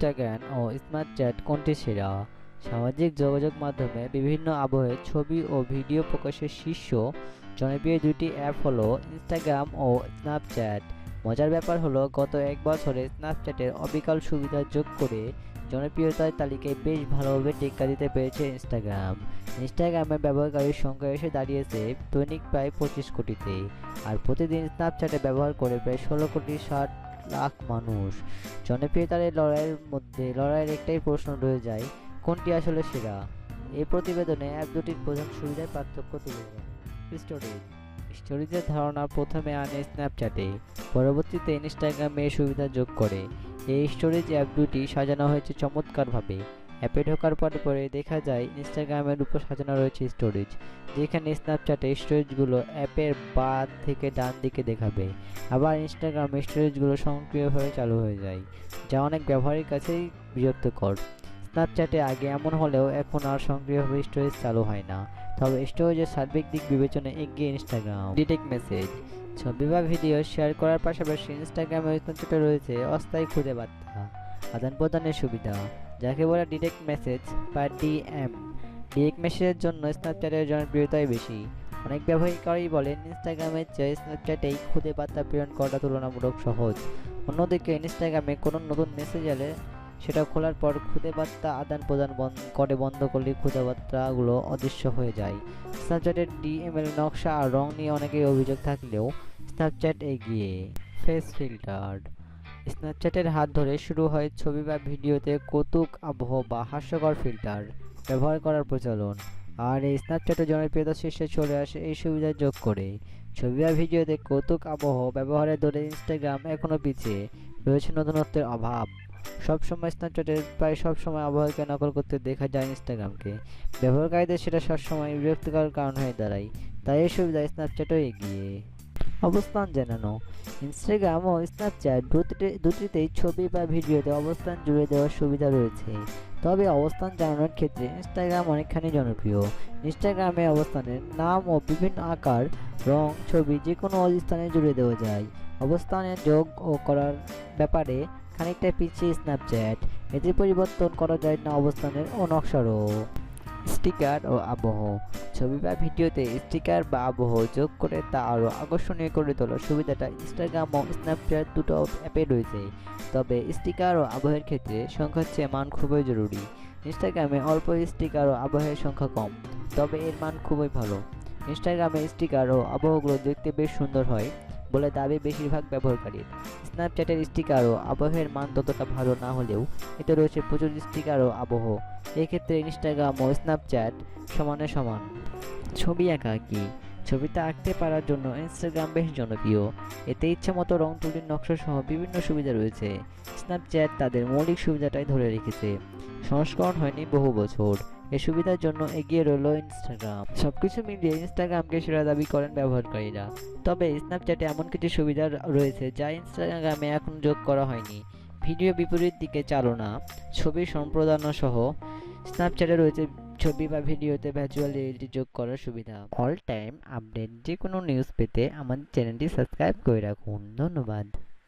Instagram ও Snapchat কোনটি সেরা? সামাজিক যোগাযোগ মাধ্যমে বিভিন্ন আবহে ছবি ও ভিডিও প্রকাশের শীর্ষ জনপ্রিয় দুটি অ্যাপ হলো ইনস্টাগ্রাম ও স্ন্যাপচ্যাট। মজার ব্যাপার হলো গত এক বছরে স্ন্যাপচ্যাটের অবিকল সুবিধা যোগ করে জনপ্রিয়তার তালিকায় বেশ ভালোভাবে টেক্কা দিতে পেরেছে ইনস্টাগ্রাম। ইনস্টাগ্রামের ব্যবহারকারীর সংখ্যা এসে দাঁড়িয়েছে দৈনিক প্রায় 25 কোটিতে, আর প্রতিদিন স্ন্যাপচ্যাটে ব্যবহার করে প্রায় 16 কোটি 60 লাখ মানুষ। জনপ্রিয়তার এই লড়াইয়ের একটাই প্রশ্ন রয়ে যায়, কোনটি আসলে সেরা? এই প্রতিবেদনে অ্যাপ দুটির প্রধান সুবিধার পার্থক্য তুলে ধরা। স্টোরেজ স্টোরেজের ধারণা প্রথমে আনে স্ন্যাপচ্যাটে, পরবর্তীতে ইনস্টাগ্রামে এই সুবিধা যোগ করে। এই স্টোরেজ অ্যাপ দুটি সাজানো হয়েছে চমৎকারভাবে। অ্যাপে ঢোকার পরে দেখা যায় ইনস্টাগ্রামের উপর সাজানো রয়েছে স্টোরেজ, যেখানে স্ন্যাপচ্যাটে স্টোরেজগুলো অ্যাপের বাঁ থেকে ডান দিকে দেখাবে, আবার ইনস্টাগ্রামে স্টোরেজগুলো স্বয়ংক্রিয়ভাবে চালু হয়ে যায়, যা অনেক ব্যবহারের কাছেই বিরক্তকর। স্ন্যাপচ্যাটে আগে এমন হলেও এখন আর সক্রিয়ভাবে স্টোরেজ চালু হয় না, তবে স্টোরেজের সার্বিক দিক বিবেচনায় এগিয়ে ইনস্টাগ্রাম। ডিটেক্ট মেসেজ ছবি বা ভিডিও শেয়ার করার পাশাপাশি ইনস্টাগ্রামে স্ন্যাপচ্যাটে রয়েছে অস্থায়ী খুদে বার্তা আদান প্রদানের সুবিধা, যাকে বলে ডিটেক্ট মেসেজ বা ডিএম। ডিরেক্ট মেসেজের জন্য স্ন্যাপচ্যাটের জনপ্রিয়তাই বেশি। অনেক ব্যবহারকারী বলেন ইনস্টাগ্রামের চেয়ে স্ন্যাপচ্যাটেই খুদে বার্তা প্রেরণ করাটা তুলনামূলক সহজ। অন্যদিকে ইনস্টাগ্রামে কোনো নতুন মেসেজ এলে সেটা খোলার পর খুদে বার্তা আদান প্রদান বন্ধ করলে খুদে বার্তাগুলো অদৃশ্য হয়ে যায়। স্ন্যাপচ্যাটের ডিএমএল নকশা আর রং নিয়ে অনেকেই অভিযোগ থাকলেও স্ন্যাপচ্যাট এগিয়ে। ফেস ফিল্টার স্ন্যাপচ্যাটের হাত ধরে শুরু হয় ছবি বা ভিডিওতে কৌতুক আবহ বা হাস্যকর ফিল্টার ব্যবহার করার প্রচলন, আর এই স্ন্যাপচ্যাটের জনপ্রিয়তা শীর্ষে চলে আসে এই সুবিধা যোগ করে। ছবি বা ভিডিওতে কৌতুক আবহ ব্যবহারের দৌড়ে ইনস্টাগ্রাম এখনও পিছিয়ে রয়েছে, নতুনত্বের অভাব। সবসময় স্ন্যাপচ্যাটের প্রায় সবসময় আবহাওয়াকে নকল করতে দেখা যায় ইনস্টাগ্রামকে। ব্যবহারকারীদের সেটা সবসময় বিরক্তিকর কারণ হয়ে দাঁড়ায়, তাই এই সুবিধায় স্ন্যাপচ্যাটও এগিয়ে। অবস্থান জানানো ইনস্টাগ্রাম ও স্ন্যাপচ্যাট দুটিতেই ছবি বা ভিডিওতে অবস্থান জুড়ে দেওয়ার সুবিধা রয়েছে, তবে অবস্থান জানানোর ক্ষেত্রে ইনস্টাগ্রাম অনেকখানি জনপ্রিয়। ইনস্টাগ্রামে অবস্থানের নাম ও বিভিন্ন আকার, রং, ছবি যে কোনো স্থানে জুড়ে দেওয়া যায়। অবস্থানে যোগ ও করার ব্যাপারে খানিকটা পিছিয়ে স্ন্যাপচ্যাট, এতে পরিবর্তন করা যায় না অবস্থানের ও নকশারও। স্টিকার ও আবহ ছবি বা ভিডিওতে স্টিকার বা আবহ যোগ করে তা আরও আকর্ষণীয় করে তোলার সুবিধাটা ইনস্টাগ্রাম ও স্ন্যাপচ্যাট দুটো অ্যাপে রয়েছে, তবে স্টিকার ও আবহের ক্ষেত্রে সংখ্যার চেয়ে মান খুবই জরুরি। ইনস্টাগ্রামে অল্প স্টিকার ও আবহের সংখ্যা কম, তবে এর মান খুবই ভালো। ইনস্টাগ্রামে স্টিকার ও আবহগুলো দেখতে বেশ সুন্দর হয় বলে দাবি বেশিরভাগ ব্যবহারকারীর। স্ন্যাপচ্যাটের স্টিকার ও আবহের মান ততটা ভালো না হলেও এতে রয়েছে প্রচুর স্টিকার ও আবহ। এক্ষেত্রে ইনস্টাগ্রাম ও স্ন্যাপচ্যাট সমানে সমান। ছবি আঁকা কি ছবিতে আঁকতে পারার জন্য ইনস্টাগ্রাম বেশ জনপ্রিয়। এতে ইচ্ছামতো রং তুলির নকশা সহ বিভিন্ন সুবিধা রয়েছে। স্ন্যাপচ্যাট তাদের মৌলিক সুবিধাটাই ধরে রেখেছে, সংস্করণ হয়নি বহু বছর। এই সুবিধার জন্য এগিয়ে রইল ইনস্টাগ্রাম। সবকিছু মিলিয়ে ইনস্টাগ্রামকে সেরা দাবি করেন ব্যবহারকারীরা, তবে স্ন্যাপচ্যাটে এমন কিছু সুবিধা রয়েছে যা ইনস্টাগ্রামে এখন যোগ করা হয়নি। ভিডিও বিপরীত দিকে চালনা, ছবি সম্পাদনা সহ স্ন্যাপচ্যাটে রয়েছে ছবি বা ভিডিওতে ভার্চুয়াল রিয়েলিটি যোগ করার সুবিধা। অল টাইম আপডেট যে কোনো নিউজ পেতে আমাদের চ্যানেলটি সাবস্ক্রাইব করে রাখুন। ধন্যবাদ।